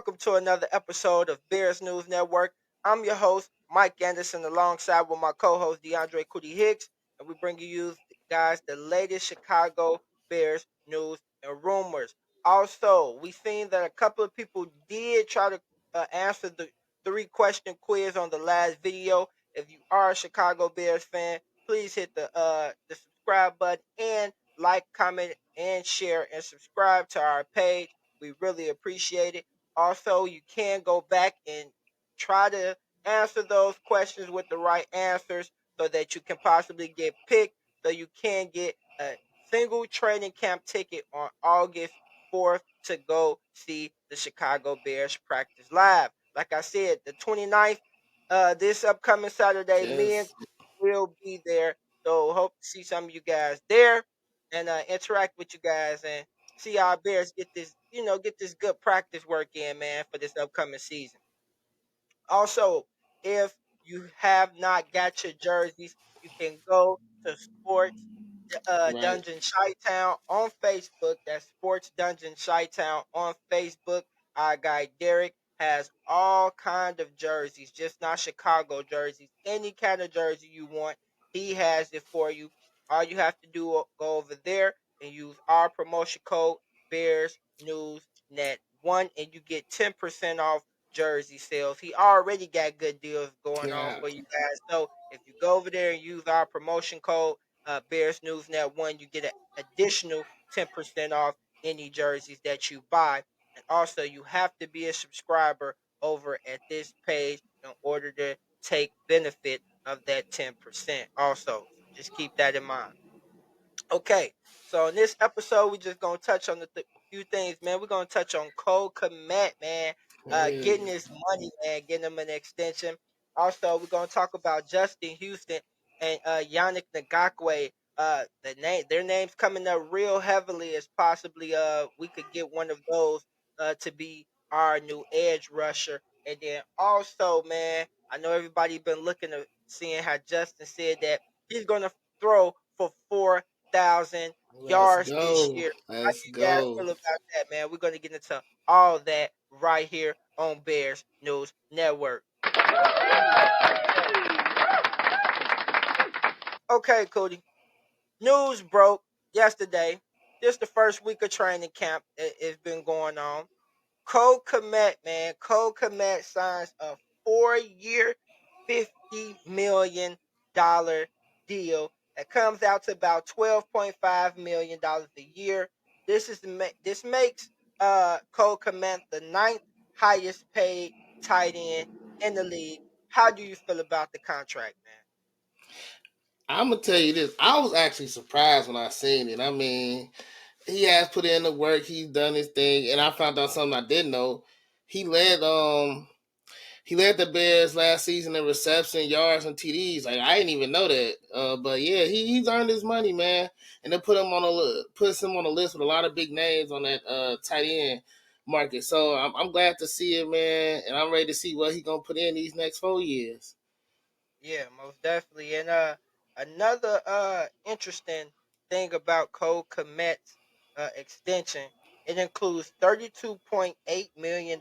welcome to another episode of Bears News Network. I'm your host, Mike Anderson, alongside with my co-host DeAndre Cootie Hicks, and we bring you guys the latest Chicago Bears news and rumors. Also, we seen that a couple of people did try to answer the three-question quiz on the last video. If you are a Chicago Bears fan, please hit the subscribe button and like, comment, and share and subscribe to our page. We really appreciate it. Also, you can go back and try to answer those questions with the right answers so that you can possibly get picked so you can get a single training camp ticket on August 4th to go see the Chicago Bears practice live. Like I said, the 29th, this upcoming Saturday, me and Yes. will be there. So hope to see some of you guys there and interact with you guys and see our Bears get this good practice work in, man, for this upcoming season. Also, if you have not got your jerseys, you can go to Sports Right. Dungeon Chi-Town on Facebook. That's Sports Dungeon Chi-Town on Facebook. Our guy Derek has all kind of jerseys, just not Chicago jerseys. Any kind of jersey you want, he has it for you. All you have to do go over there and use our promotion code Bears News Net 1 and you get 10% off jersey sales. He already got good deals going on Yeah. for you guys. So if you go over there and use our promotion code Bears News Net 1, you get an additional 10% off any jerseys that you buy. And also, you have to be a subscriber over at this page in order to take benefit of that 10%. Also, so just keep that in mind. Okay, so in this episode, we're just gonna touch on few things, man. We're gonna touch on Cole Kmet, man, getting Hey. his money, man, getting him an extension. Also, we're gonna talk about Justin Houston and Yannick Ngakwe. Their names coming up real heavily as possibly we could get one of those to be our new edge rusher. And then also, man, I know everybody been looking at seeing how Justin said that he's gonna throw for 4,000 yards this Go. year. How Let's you guys go. feel about that, man? We're gonna get into all that right here on Bears News Network. Okay, Cody. News broke yesterday. Just the first week of training camp it's been going on. Cole Kmet, man. Cole Kmet signs a 4-year, $50 million deal that comes out to about $12.5 million a year. This makes Cole Kmet the ninth highest paid tight end in the league. How do you feel about the contract, man? I'm gonna tell you this. I was actually surprised when I seen it. I mean, he has put in the work. He's done his thing, and I found out something I didn't know. He led he led the Bears last season in reception, yards, and TDs. Like I didn't even know that. But yeah, he's earned his money, man. And they puts him on a list with a lot of big names on that tight end market. So I'm glad to see it, man. And I'm ready to see what he's gonna put in these next 4 years. Yeah, most definitely. And another interesting thing about Cole Kmet's extension, it includes $32.8 million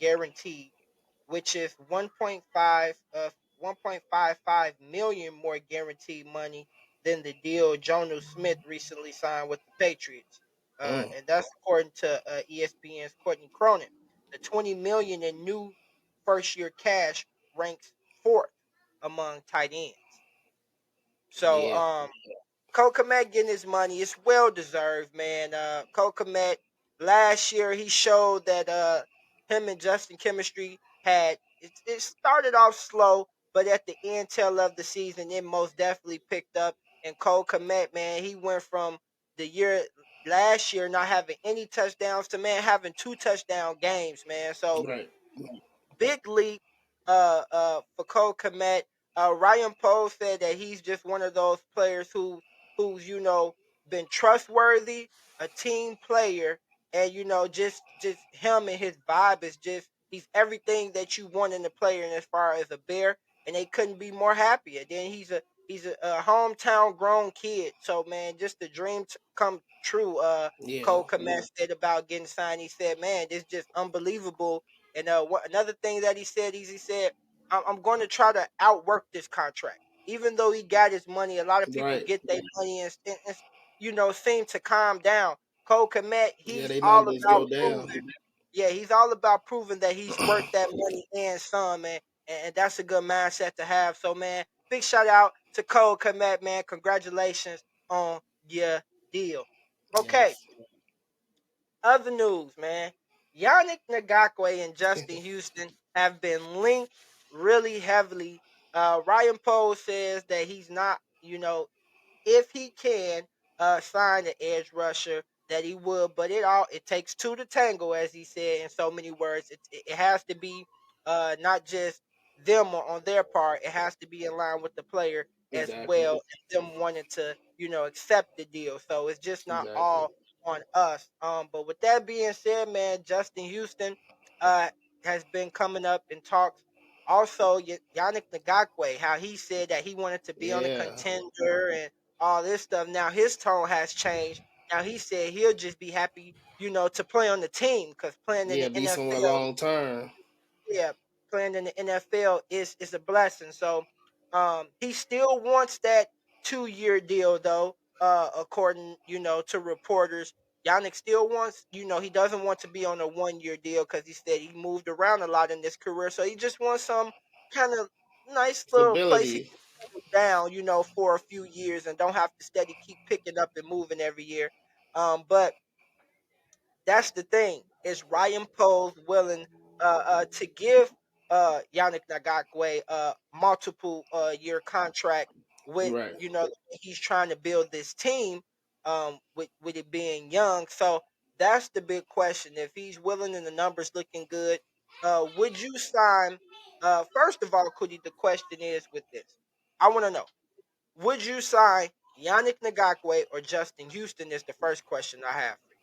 guaranteed, which is 1.55 million more guaranteed money than the deal Jono Smith recently signed with the Patriots. Mm, And that's according to ESPN's Courtney Cronin. The 20 million in new first year cash ranks fourth among tight ends. So yeah, Cole Kmet getting his money. It's well deserved, man. Cole Kmet last year he showed that him and Justin chemistry it started off slow, but at the end tail of the season it most definitely picked up. And Cole Kmet, man, he went from the year last year not having any touchdowns to man having two touchdown games, man. So right. big leap for Cole Kmet. Ryan Poe said that he's just one of those players who's been trustworthy, a team player, and just him and his vibe is just he's everything that you want in a player and as far as a Bear, and they couldn't be more happier. Then he's a hometown grown kid, so man, just the dream come true. Yeah, Cole Kmet said about getting signed. He said, "Man, this just unbelievable And another thing that he said is he said, I'm going to try to outwork this contract. Even though he got his money, a lot of people Right. get their money and seem to calm down. Cole Kmet, Yeah, he's they all numbers about go down. proving. Yeah, he's all about proving that he's worth that money and some, man. And that's a good mindset to have. So, man, big shout out to Cole Kmet, man. Congratulations on your deal. Okay, Yes. other news, man. Yannick Ngakwe and Justin Houston have been linked really heavily. Ryan Poe says that he's not, if he can sign an edge rusher, that he would. But it takes two to tango, as he said in so many words. It has to be not just them on their part. It has to be in line with the player as Exactly. well, and them wanting to accept the deal. So it's just not Exactly. all on us. But with that being said, man, Justin Houston uh has been coming up in talks. Also, Yannick Ngakwe, how he said that he wanted to be on a Yeah. contender and all this stuff. Now his tone has changed. Now he said he'll just be happy, to play on the team because playing in Yeah, the be somewhere NFL, long term. yeah, playing in the NFL is a blessing. So, he still wants that 2 year deal though. According to reporters, Yannick still wants, he doesn't want to be on a 1 year deal because he said he moved around a lot in his career. So he just wants some kind of nice little place he Stability. can settle down, for a few years and don't have to steady keep picking up and moving every year. But that's the thing. Is Ryan Poles willing to give Yannick Nagakwe multiple year contract with Right. he's trying to build this team with it being young. So that's the big question. If he's willing and the numbers looking good, would you sign? First of all, Cootie, the question is with this. I want to know: would you sign Yannick Nagakwe or Justin Houston? Is the first question I have for you.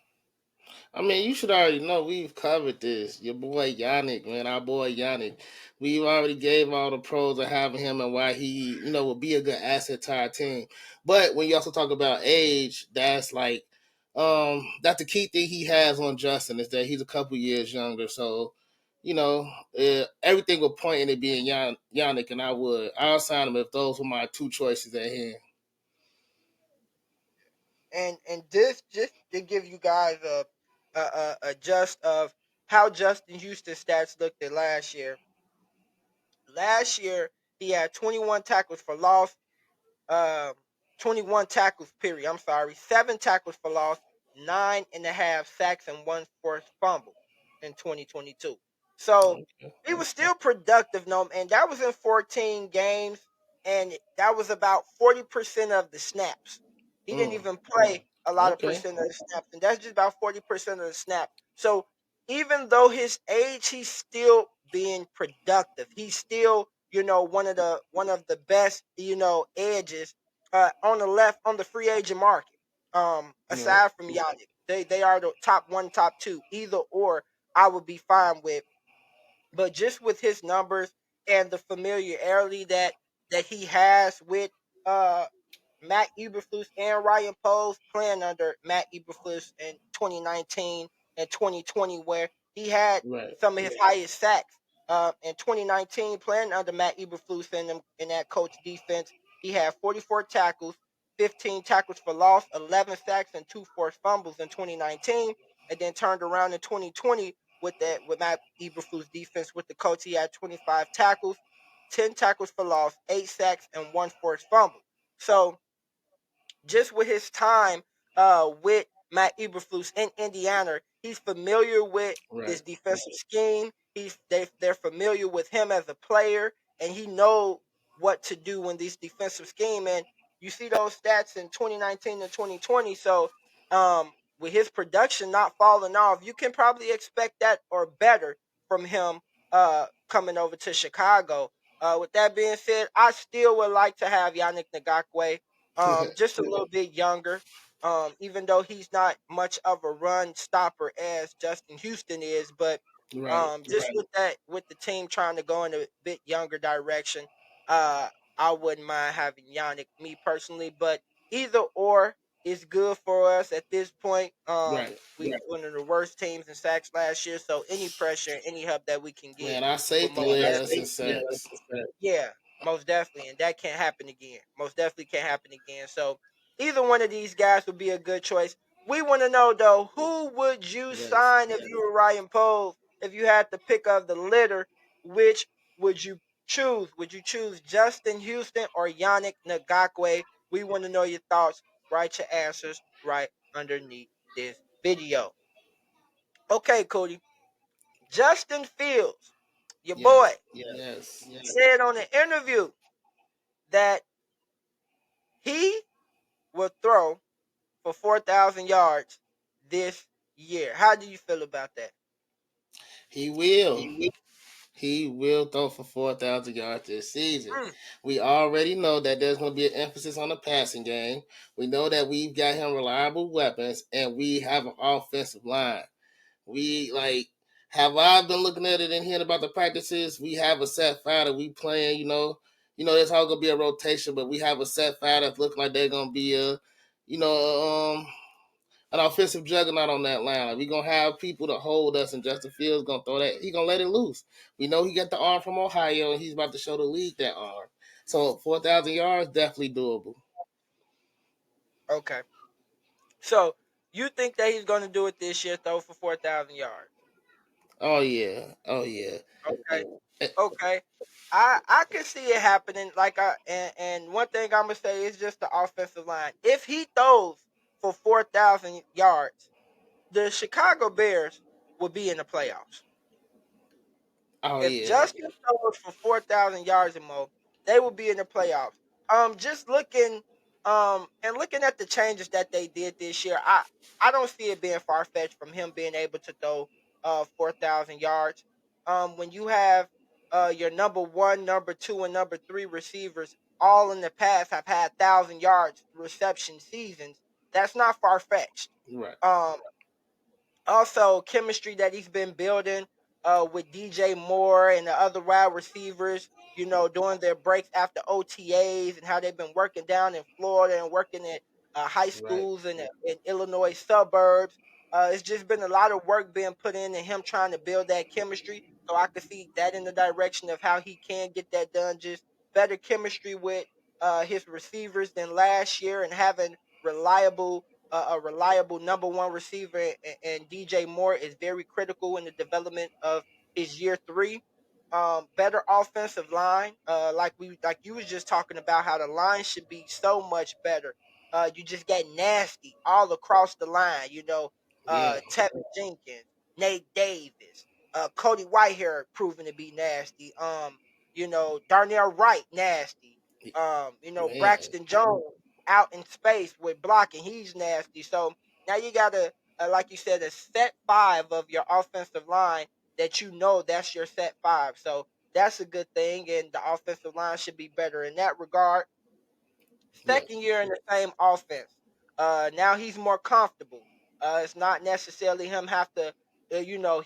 I mean, you should already know we've covered this. Your boy Yannick, man, our boy Yannick. We've already gave all the pros of having him and why he, would be a good asset to our team. But when you also talk about age, that's like, that's the key thing he has on Justin is that he's a couple years younger. So, everything would point into being Yannick, and I'll sign him if those were my two choices at hand. And this just to give you guys a just of how Justin Houston stats looked at last year. Last year he had 21 tackles for loss, um, 21 tackles, period. I'm sorry. 7 tackles for loss, 9.5 sacks, and one forced fumble in 2022. So Okay. he was still productive, no, and that was in 14 games, and that was about 40% of the snaps. He didn't Mm, even play a lot of okay. percent of the snaps, and that's just about 40% of the snap. So even though his age, he's still being productive. He's still, one of the best, edges on the left on the free agent market. Right. Aside from Yannick, they are the top one, top two. Either or, I would be fine with. But just with his numbers and the familiarity that he has with uh Matt Eberflus and Ryan Poles playing under Matt Eberflus in 2019 and 2020, where he had Right. some of his highest sacks. In 2019, playing under Matt Eberflus in that coach defense, he had 44 tackles, 15 tackles for loss, 11 sacks, and 2 forced fumbles in 2019, and then turned around in 2020 with Matt Eberflus defense with the coach. He had 25 tackles, 10 tackles for loss, 8 sacks, and one forced fumble. So just with his time with Matt Eberflus in Indiana, he's familiar with this Right. defensive scheme. They're familiar with him as a player, and he know what to do in this defensive scheme. And you see those stats in 2019 and 2020. So with his production not falling off, you can probably expect that or better from him coming over to Chicago. With that being said, I still would like to have Yannick Ngakwe just a little bit younger. Even though he's not much of a run stopper as Justin Houston is, but Right. just with that, with the team trying to go in a bit younger direction, uh, I wouldn't mind having Yannick, me personally. But either or, is good for us at this point. Right. We were one of the worst teams in sacks last year, so any pressure, any help that we can get Man, our will safety most led us definitely. in sacks. Yeah, most definitely, and that can't happen again. Most definitely can't happen again. So either one of these guys would be a good choice. We want to know though, who would you Yes. sign if you were Ryan Poles? If you had to pick of the litter, which would you choose? Would you choose Justin Houston or Yannick Ngakwe? We want to know your thoughts. Write your answers right underneath this video. Okay, Cody. Justin Fields, your boy, Yes. Yes. said on an interview that he will throw for 4,000 yards this year. How do you feel about that? He will. He will throw for 4,000 yards this season. Mm, We already know that there's going to be an emphasis on the passing game. We know that we've got him reliable weapons, and we have an offensive line. We like have I been looking at it and hearing about the practices? We have a set five that we playing. There's all gonna be a rotation, but we have a set five that's looking like they're gonna be you know, an offensive juggernaut on that line. Like we gonna have people to hold us, and Justin Fields gonna throw that. He gonna let it loose. We know he got the arm from Ohio, and he's about to show the league that arm. So 4,000 yards definitely doable. okay. So you think that he's going to do it this year, throw for 4,000 yards? Oh yeah, oh yeah. Okay. Uh, uh, Okay. I can see it happening. And one thing I'm gonna say is just the offensive line. If he throws for 4,000 yards, the Chicago Bears will be in the playoffs. oh If yeah, Justin throws for 4,000 yards and more, they will be in the playoffs. Just looking, and looking at the changes that they did this year, I don't see it being far fetched from him being able to throw 4,000 yards. When you have your number one, number two, and number three receivers all in the past have had 1,000 yards reception seasons, that's not far fetched. right, Um, Also chemistry that he's been building with DJ Moore and the other wide receivers, doing their breaks after OTAs and how they've been working down in Florida and working at high right. schools in Illinois suburbs. It's just been a lot of work being put in and him trying to build that chemistry. So I could see that in the direction of how he can get that done. Just better chemistry with his receivers than last year and having reliable a reliable number one receiver, and DJ Moore is very critical in the development of his year three. Better offensive line, like you was just talking about how the line should be so much better. You just get nasty all across the line. Yeah, Tevin Jenkins, Nate Davis, Cody Whitehair proving to be nasty. Darnell Wright nasty. man. Braxton Jones out in space with blocking. He's nasty. So now you got like you said, a set five of your offensive line that that's your set five. So that's a good thing, and the offensive line should be better in that regard. Yes, Second year in the same offense. Now he's more comfortable. It's not necessarily him have to,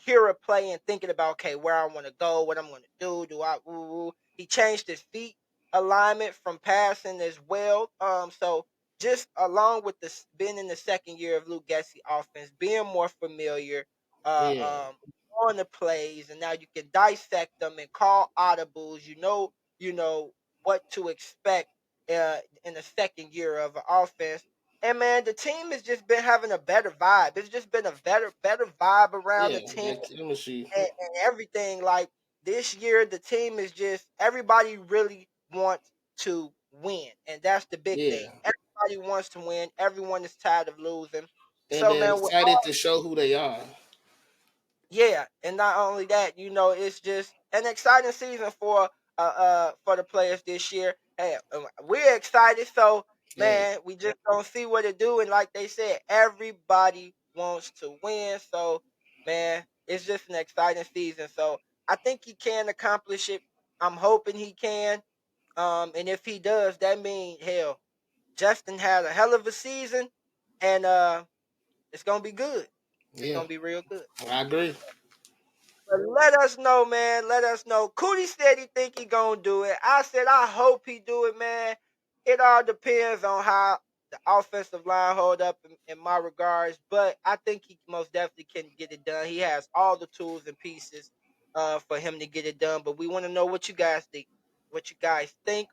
hear a play and thinking about okay where I want to go, what I'm going to do. Do I? Ooh. He changed his feet alignment from passing as well. So just along with this being in the second year of Luke Gessie offense, being more familiar, yeah, on the plays, and now you can dissect them and call audibles. What to expect in the second year of an offense. And man, the team has just been having a better vibe. It's just been a better vibe around the yeah. team That chemistry. and everything. Like this year, the team is just everybody really wants to win, and that's the big thing. Yeah, Everybody wants to win. Everyone is tired of losing. and So they're man, excited to show who they are. yeah, and not only that, it's just an exciting season for the players this year. Hey, we're excited, so Hey, man, we just don't see what it do. And like they said, everybody wants to win. So man, it's just an exciting season. So I think he can accomplish it. I'm hoping he can. And if he does, that means hell, Justin had a hell of a season, and it's gonna be good. It's yeah, gonna be real good. I agree. But let us know, man. Let us know. Cootie said he think he gonna do it. I said I hope he do it, man. It all depends on how. the offensive line hold up in my regards, but I think he most definitely can get it done. He has all the tools and pieces for him to get it done. But we want to know what you guys think. What you guys think?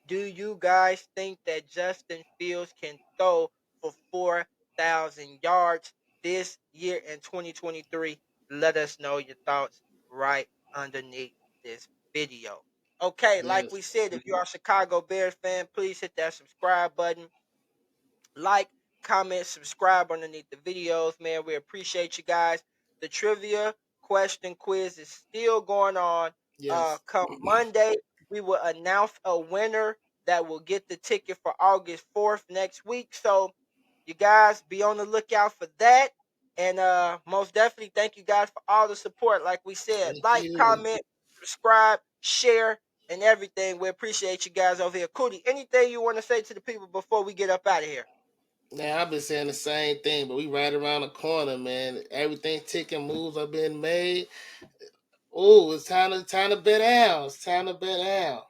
Do you guys think that Justin Fields can throw for 4,000 yards this year in 2023? Let us know your thoughts right underneath this video. Okay, like we Yes. said, if you are a Chicago Bears fan, please hit that subscribe button, like, comment, subscribe underneath the videos, man. We appreciate you guys. The trivia question quiz is still going on. Yes. Come Monday, we will announce a winner that will get the ticket for August 4th next week. So you guys be on the lookout for that. And most definitely thank you guys for all the support. Like we said, Thank like, you. comment, subscribe, share, and everything. We appreciate you guys over here. Cootie, anything you want to say to the people before we get up out of here? Now I've been saying the same thing, but we right around the corner, man. Everything ticking, moves are being made. Oh, it's time to bet down. It's time to bet down.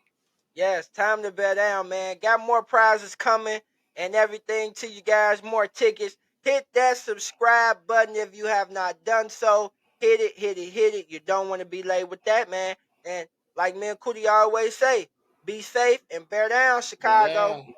Yes, time to bet down, man. Got more prizes coming and everything to you guys, more tickets. Hit that subscribe button if you have not done so. Hit it, hit it, hit it. You don't want to be late with that, man. And like me and Cootie always say, be safe and bear down, Bet Chicago. down.